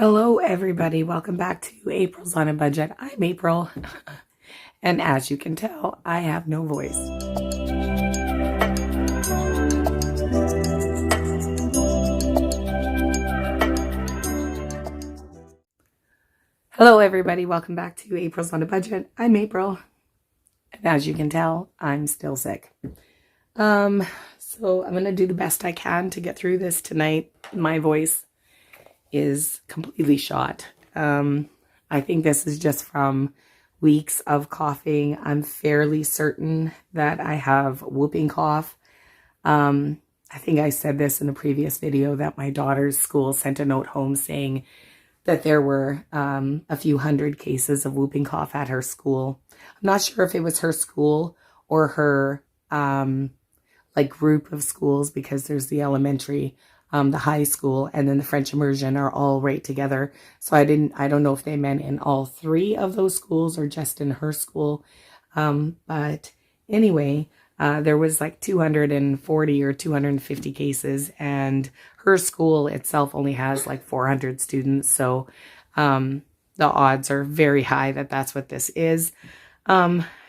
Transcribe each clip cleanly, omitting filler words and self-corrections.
Hello everybody, welcome back to April's on a Budget. I'm April, and as you can tell, I have no voice. Hello everybody, welcome back to April's on a Budget. I'm April, and as you can tell, I'm still sick. So I'm going to do the best I can to get through this tonight. My voice is completely shot. I think this is just from weeks of coughing. I'm fairly certain that I have whooping cough. I think I said this in a previous video that my daughter's school sent a note home saying that there were a few hundred cases of whooping cough at her school. I'm not sure if it was her school or her group of schools, because there's the elementary, the high school, and then the French immersion are all right together. So I don't know if they meant in all three of those schools or just in her school. But anyway, there was like 240 or 250 cases, and her school itself only has like 400 students. So the odds are very high that that's what this is.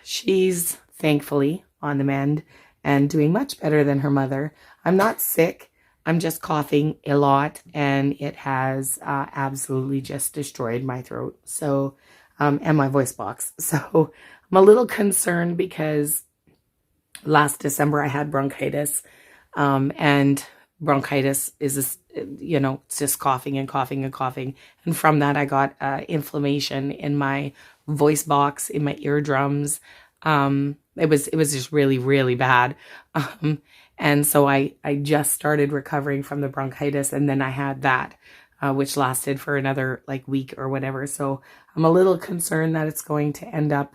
She's thankfully on the mend and doing much better than her mother. I'm not sick. I'm just coughing a lot, and it has absolutely just destroyed my throat. So, and my voice box. So I'm a little concerned because last December I had bronchitis, and bronchitis is, it's just coughing and coughing and coughing. And from that, I got inflammation in my voice box, in my eardrums. It was just really, really bad. And so I just started recovering from the bronchitis, and then I had that, which lasted for another week or whatever. So I'm a little concerned that it's going to end up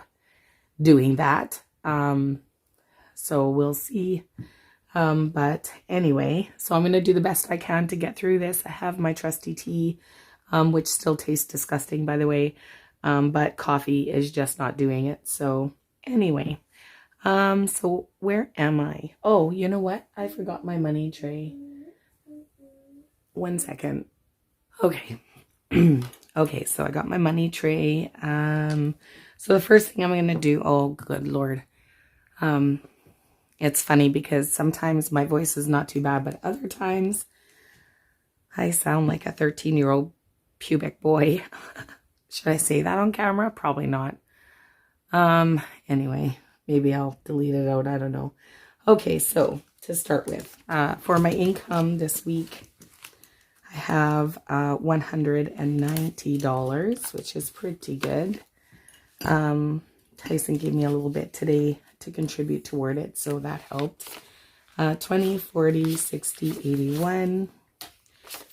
doing that. So we'll see. But anyway, so I'm going to do the best I can to get through this. I have my trusty tea, which still tastes disgusting, by the way. But coffee is just not doing it. So anyway, so where am I? Oh, you know what? I forgot my money tray. 1 second. Okay. Okay, so I got my money tray. So the first thing I'm going to do, oh, good Lord. It's funny because sometimes my voice is not too bad, but other times I sound like a 13-year-old pubic boy. Should I say that on camera? Probably not. Anyway, maybe I'll delete it out. I don't know. Okay, so to start with, for my income this week, I have $190, which is pretty good. Tyson gave me a little bit today to contribute toward it, so that helped. 20, 40, 60, 81,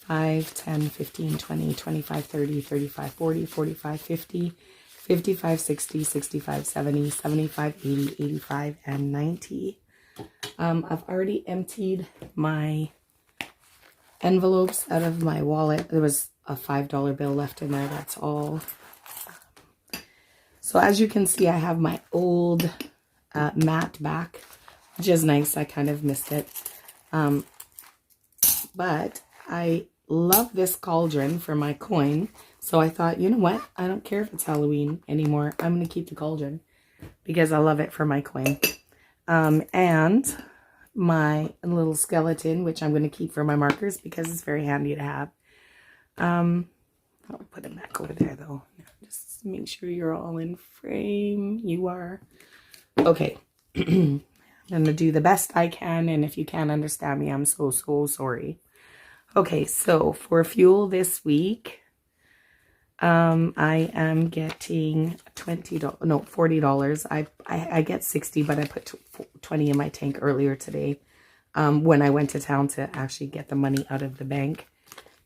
5, 10, 15, 20, 25, 30, 35, 40, 45, 50, 55, 60, 65, 70, 75, 80, 85, and 90. I've already emptied my envelopes out of my wallet. There was a $5 bill left in there, that's all. So as you can see, I have my old mat back, which is nice. I kind of missed it. But I love this cauldron for my coin. So I thought, you know what? I don't care if it's Halloween anymore. I'm going to keep the cauldron because I love it for my coin. And my little skeleton, which I'm going to keep for my markers because it's very handy to have. I'll put it back over there though. Just make sure you're all in frame. You are. Okay. I'm going to do the best I can. And if you can't understand me, I'm so sorry. Okay. So for fuel this week, I am getting $40. I get 60, but I put 20 in my tank earlier today, when I went to town to actually get the money out of the bank.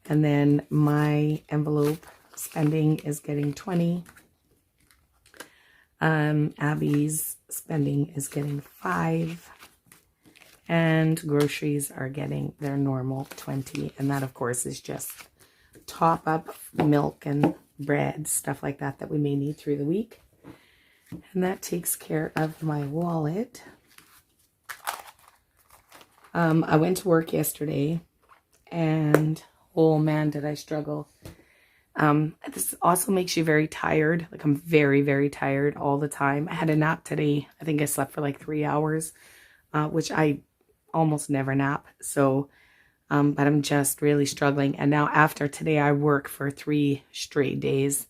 And then my envelope spending is getting 20. Abby's spending is getting 5. And groceries are getting their normal 20. And that, of course, is just top up milk and bread, stuff like that that we may need through the week. And that takes care of my wallet. I went to work yesterday, and oh man, did I struggle. This also makes you very tired. Like I'm very, very tired all the time. I had a nap today. I think I slept for like 3 hours, which I almost never nap. So, but I'm just really struggling. And now after today, I work for 3 straight days,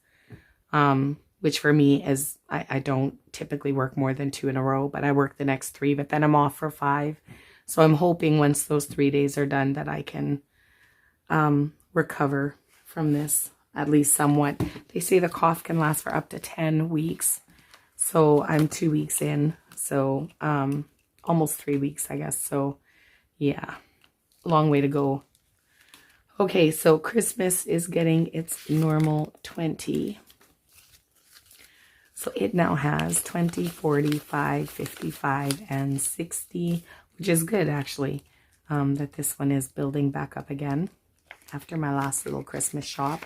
which for me is, I don't typically work more than 2 in a row, but I work the next 3, but then I'm off for 5. So I'm hoping once those 3 days are done that I can recover from this at least somewhat. They say the cough can last for up to 10 weeks. So I'm 2 weeks in. So almost 3 weeks, I guess. So yeah, long way to go. Okay, so Christmas is getting its normal 20. So it now has 20, 45, 55, and 60, which is good actually, that this one is building back up again after my last little Christmas shop.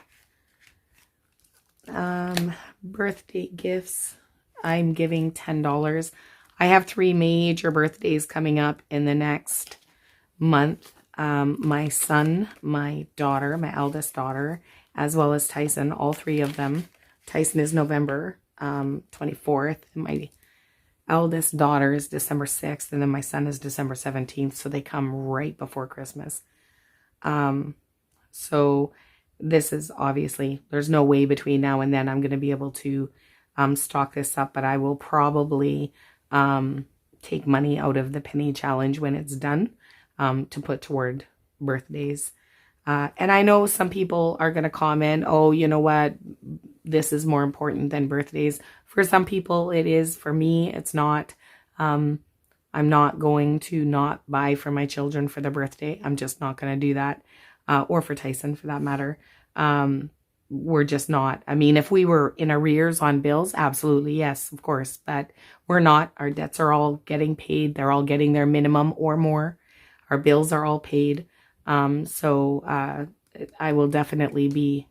Birthday gifts, I'm giving $10. I have 3 major birthdays coming up in the next month. My son, my daughter, my eldest daughter, as well as Tyson, all 3 of them. Tyson is November 24th, and my eldest daughter is December 6th, and then my son is December 17th, so they come right before Christmas. So this is obviously, there's no way between now and then I'm going to be able to stock this up, but I will probably take money out of the penny challenge when it's done to put toward birthdays. And I know some people are going to comment, oh, you know what, this is more important than birthdays. For some people it is. For me, it's not. I'm not going to not buy for my children for their birthday. I'm just not going to do that. Or for Tyson for that matter. We're just not. I mean, if we were in arrears on bills, absolutely, yes, of course. But we're not. Our debts are all getting paid. They're all getting their minimum or more. Our bills are all paid. So I will definitely be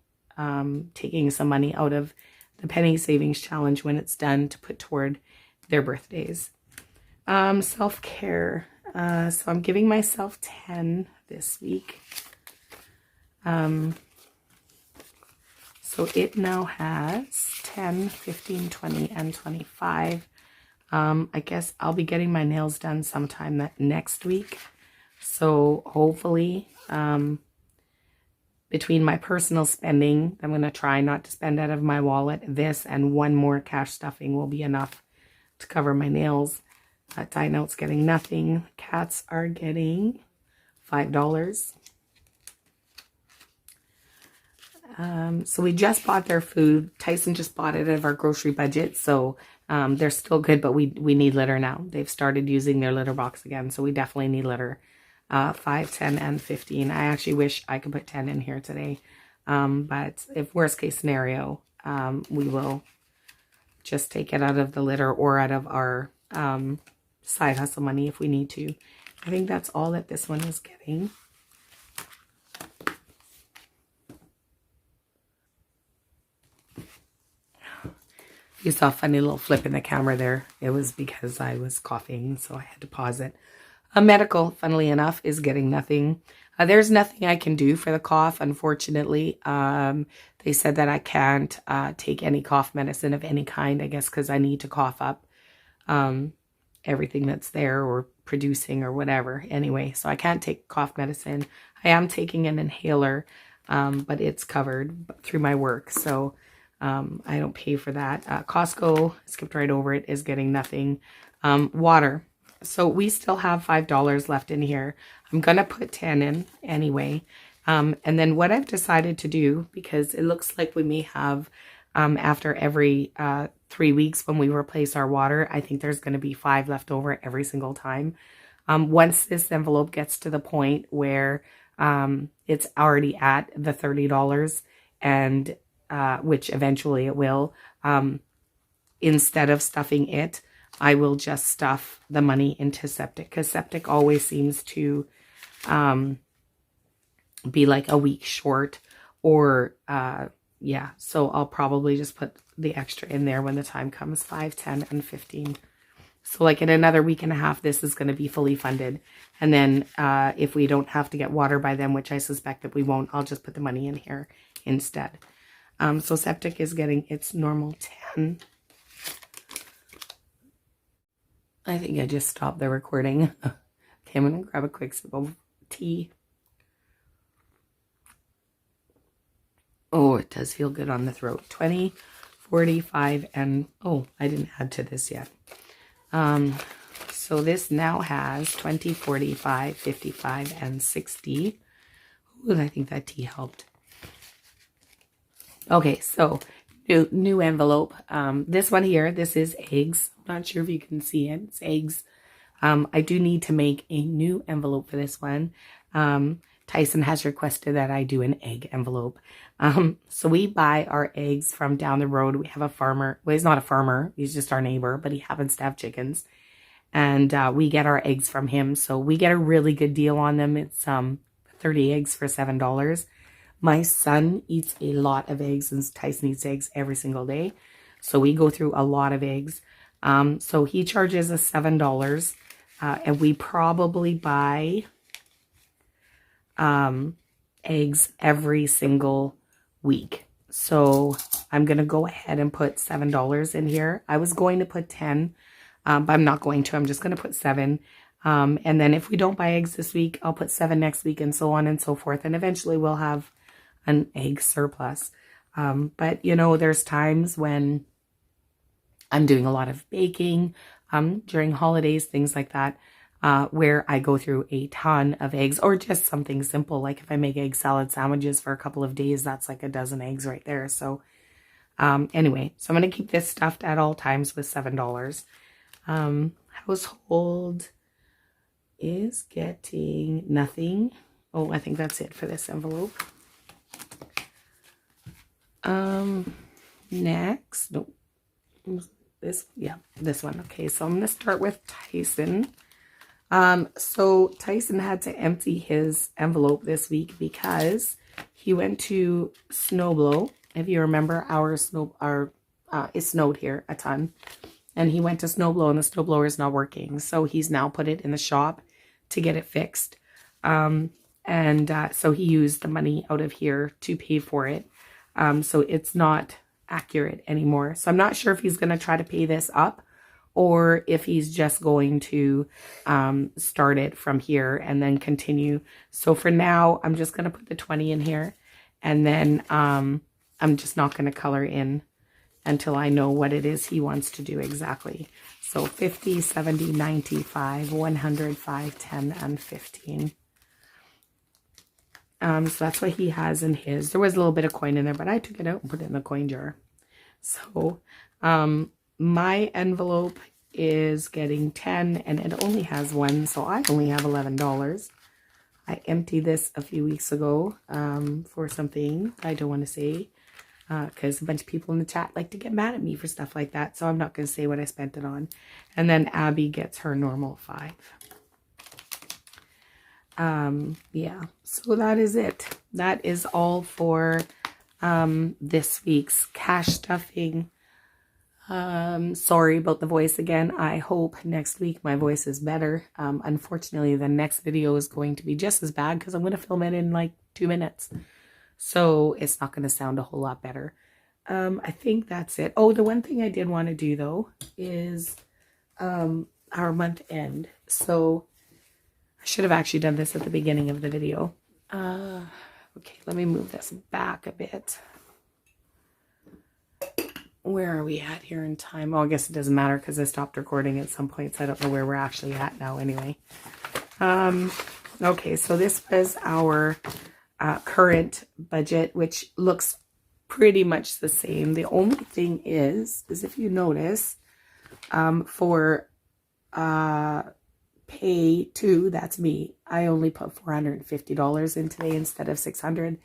taking some money out of the penny savings challenge when it's done to put toward their birthdays. Self-care. So I'm giving myself 10 this week. So it now has 10, 15, 20, and 25. I guess I'll be getting my nails done sometime next week. So hopefully, between my personal spending, I'm going to try not to spend out of my wallet. This and 1 more cash stuffing will be enough to cover my nails. Dine Out's getting nothing. Cats are getting $5. So we just bought their food. Tyson just bought it out of our grocery budget. So they're still good, but we need litter now. They've started using their litter box again. So we definitely need litter. 5, 10, and 15. I actually wish I could put 10 in here today. But if worst case scenario, we will just take it out of the litter or out of our side hustle money if we need to. I think that's all that this one is getting. You saw a funny little flip in the camera there. It was because I was coughing, so I had to pause it. Medical, funnily enough, is getting nothing. There's nothing I can do for the cough, unfortunately. They said that I can't take any cough medicine of any kind, I guess, because I need to cough up everything that's there or producing or whatever. Anyway, so I can't take cough medicine. I am taking an inhaler, but it's covered through my work, so I don't pay for that. Costco, skipped right over it, is getting nothing. Water. So we still have $5 left in here. I'm going to put 10 in anyway. And then what I've decided to do, because it looks like we may have, after every 3 weeks when we replace our water, I think there's going to be 5 left over every single time. Once this envelope gets to the point where it's already at the $30, and which eventually it will, instead of stuffing it, I will just stuff the money into septic, because septic always seems to be like a week short, or yeah, so I'll probably just put the extra in there when the time comes. 5, 10, and 15. So like in another week and a half, this is going to be fully funded. And then if we don't have to get water by then, which I suspect that we won't, I'll just put the money in here instead. So septic is getting its normal 10. I think I just stopped the recording. Okay, I'm gonna grab a quick sip of tea. Oh, it does feel good on the throat. 20, 45, and oh, I didn't add to this yet. So this now has 20, 45, 55, and 60. Ooh, I think that tea helped. Okay, so new envelope. This one here, this is eggs. I'm not sure if you can see it. It's eggs. I do need to make a new envelope for this one. Tyson has requested that I do an egg envelope. So we buy our eggs from down the road. We have a farmer. Well, he's not a farmer. He's just our neighbor, but he happens to have chickens. And we get our eggs from him. So we get a really good deal on them. It's 30 eggs for $7. My son eats a lot of eggs, and Tyson eats eggs every single day. So we go through a lot of eggs. So he charges us $7. And we probably buy eggs every single week. So I'm going to go ahead and put $7 in here. I was going to put 10, but I'm not going to. I'm just going to put 7. And then if we don't buy eggs this week, I'll put 7 next week, and so on and so forth. And eventually we'll have an egg surplus. But you know, there's times when I'm doing a lot of baking, during holidays, things like that, where I go through a ton of eggs, or just something simple. Like if I make egg salad sandwiches for a couple of days, that's like a dozen eggs right there. So, anyway, so I'm going to keep this stuffed at all times with $7. Household is getting nothing. Oh, I think that's it for this envelope. Next, no, this one. Okay, so I'm going to start with Tyson. So Tyson had to empty his envelope this week because he went to snowblow. If you remember, it snowed here a ton, and he went to snowblow, and the snowblower is not working. So he's now put it in the shop to get it fixed. So he used the money out of here to pay for it. So it's not accurate anymore. So I'm not sure if he's going to try to pay this up, or if he's just going to start it from here and then continue. So for now, I'm just going to put the 20 in here, and then I'm just not going to color in until I know what it is he wants to do exactly. So 50, 70, 95, 100, 5, 10, and 15. So that's what he has in his. There was a little bit of coin in there, but I took it out and put it in the coin jar. So, my envelope is getting 10, and it only has 1, so I only have $11. I emptied this a few weeks ago, for something I don't want to say, because a bunch of people in the chat like to get mad at me for stuff like that, so I'm not going to say what I spent it on. And then Abby gets her normal 5. Yeah, so that is it. That is all for this week's cash stuffing. Sorry about the voice again. I hope next week my voice is better. Unfortunately, the next video is going to be just as bad because I'm going to film it in like 2 minutes. So it's not going to sound a whole lot better. I think that's it. Oh, the one thing I did want to do though is our month end. So I should have actually done this at the beginning of the video. Okay, let me move this back a bit. Where are we at here in time? Oh, I guess it doesn't matter because I stopped recording at some point, so I don't know where we're actually at now anyway. Okay, so this was our current budget, which looks pretty much the same. The only thing is if you notice, for pay 2, that's me, I only put $450 in today instead of $600.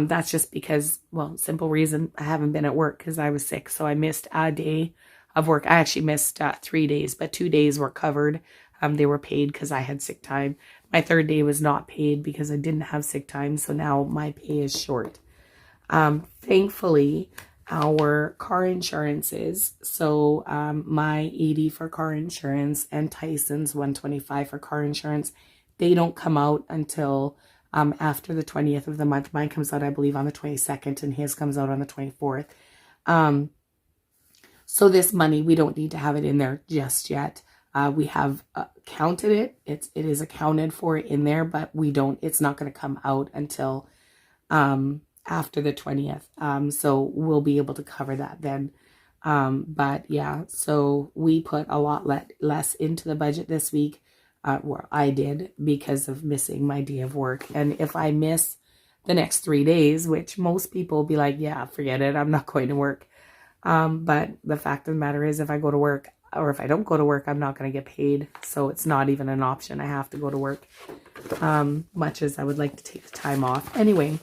That's just because, well, simple reason, I haven't been at work because I was sick, so I missed a day of work. I actually missed 3 days, but 2 days were covered. They were paid because I had sick time. My 3rd day was not paid because I didn't have sick time, so now my pay is short. Thankfully, our car insurances, so my 80 for car insurance and Tyson's 125 for car insurance, they don't come out until after the 20th of the month. Mine comes out, I believe, on the 22nd, and his comes out on the 24th. So this money, we don't need to have it in there just yet. We have counted it. It is accounted for in there, but it's not going to come out until after the 20th. So we'll be able to cover that then. But yeah, so we put a lot less into the budget this week. Well, I did, because of missing my day of work. And if I miss the next 3 days, which most people will be like, yeah, forget it, I'm not going to work. But the fact of the matter is, if I go to work, or if I don't go to work, I'm not going to get paid. So it's not even an option. I have to go to work, much as I would like to take the time off. Anyway,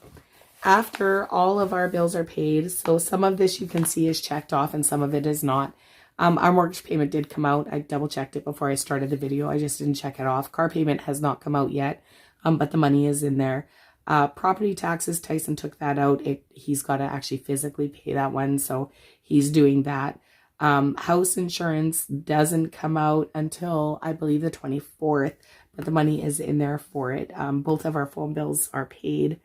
after all of our bills are paid, so some of this you can see is checked off and some of it is not. Our mortgage payment did come out. I double checked it before I started the video. I just didn't check it off. Car payment has not come out yet, but the money is in there. Property taxes, Tyson took that out. He's got to actually physically pay that one, so he's doing that. House insurance doesn't come out until, I believe, the 24th, but the money is in there for it. Both of our phone bills are paid.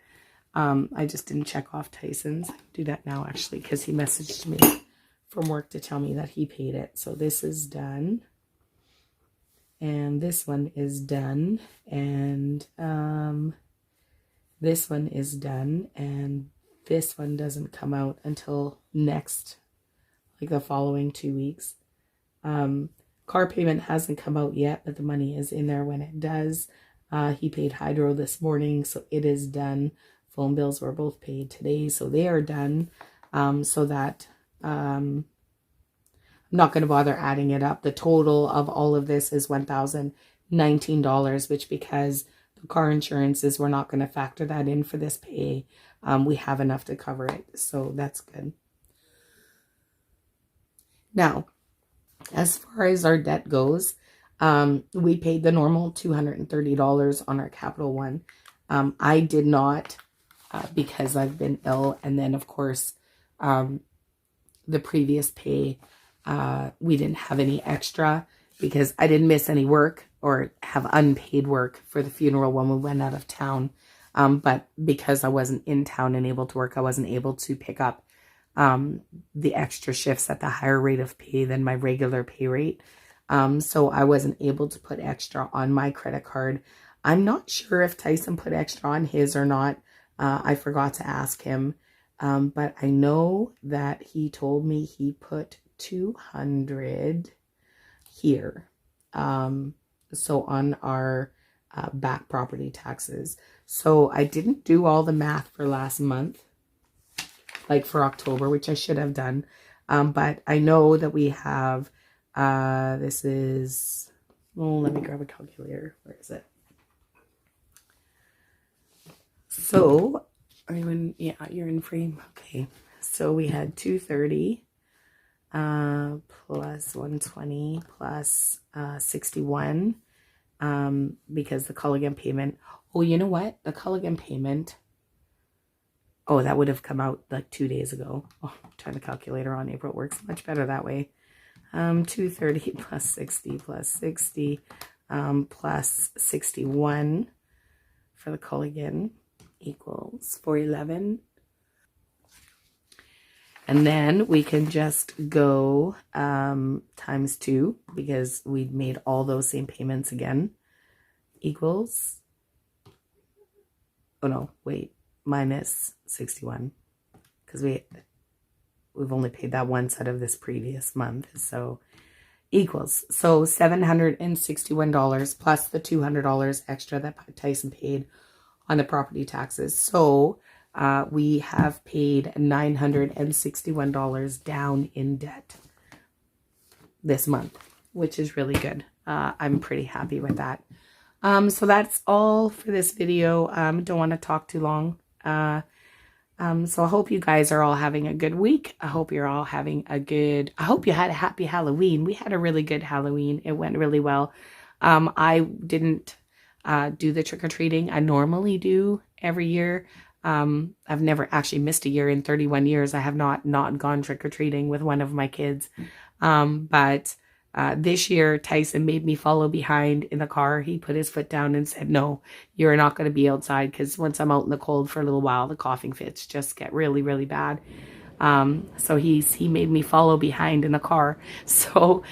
I just didn't check off Tyson's. I can do that now, actually, because he messaged me from work to tell me that he paid it. So this is done. And this one is done. And this one is done. And this one doesn't come out until next, like the following 2 weeks. Car payment hasn't come out yet, but the money is in there when it does. He paid hydro this morning, so it is done. Phone bills were both paid today, so they are done. So that I'm not going to bother adding it up. The total of all of this is $1,019, which, because the car insurances, we're not going to factor that in for this pay. We have enough to cover it, so that's good. Now, as far as our debt goes, we paid the normal $230 on our Capital One. I did not, because I've been ill, and then of course the previous pay, we didn't have any extra because I didn't miss any work or have unpaid work for the funeral when we went out of town. But because I wasn't in town and able to work, I wasn't able to pick up the extra shifts at the higher rate of pay than my regular pay rate. So I wasn't able to put extra on my credit card. I'm not sure if Tyson put extra on his or not. I forgot to ask him. But I know that he told me he put 200 here. So on our back property taxes. So I didn't do all the math for last month, like for October, which I should have done. But I know that we have, this is, oh, let me grab a calculator. Where is it? So, are you in, yeah, you're in frame. Okay. So we had 230 plus 120 plus 61 because the Culligan payment. Oh, you know what? The Culligan payment. Oh, that would have come out like 2 days ago. Oh, trying the calculator on April works much better that way. 230 plus 60 plus 60 plus 61 for the Culligan equals 411. And then we can just go times 2 because we made all those same payments again. Equals, oh no, wait, minus 61 because we've only paid that once out of this previous month. So equals, so $761 plus the $200 extra that Tyson paid on the property taxes. So we have paid $961 down in debt this month, which is really good. I'm pretty happy with that. So that's all for this video. Don't want to talk too long. So I hope you guys are all having a good week. I hope you're all having a good, I hope you had a happy Halloween. We had a really good Halloween. It went really well. I didn't do the trick-or-treating I normally do every year. I've never actually missed a year in 31 years. I have not gone trick-or-treating with one of my kids. But This year, Tyson made me follow behind in the car. He put his foot down and said, no, you're not going to be outside because once I'm out in the cold for a little while, the coughing fits just get really, really bad. So he made me follow behind in the car. So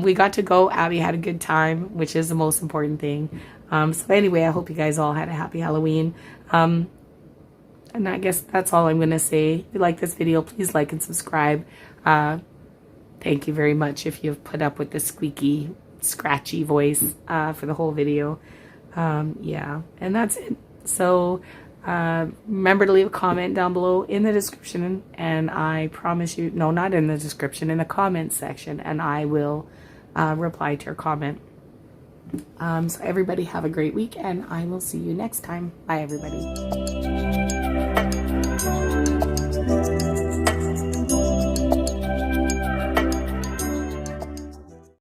we got to go. Abby had a good time, which is the most important thing. So anyway, I hope you guys all had a happy Halloween. And I guess that's all I'm going to say. If you like this video, please like and subscribe. Thank you very much if you've put up with the squeaky, scratchy voice for the whole video. Yeah, and that's it. So remember to leave a comment down below in the description, and I promise you, no, not in the description, in the comment section, and I will reply to your comment. So everybody have a great week, and I will see you next time. Bye, everybody.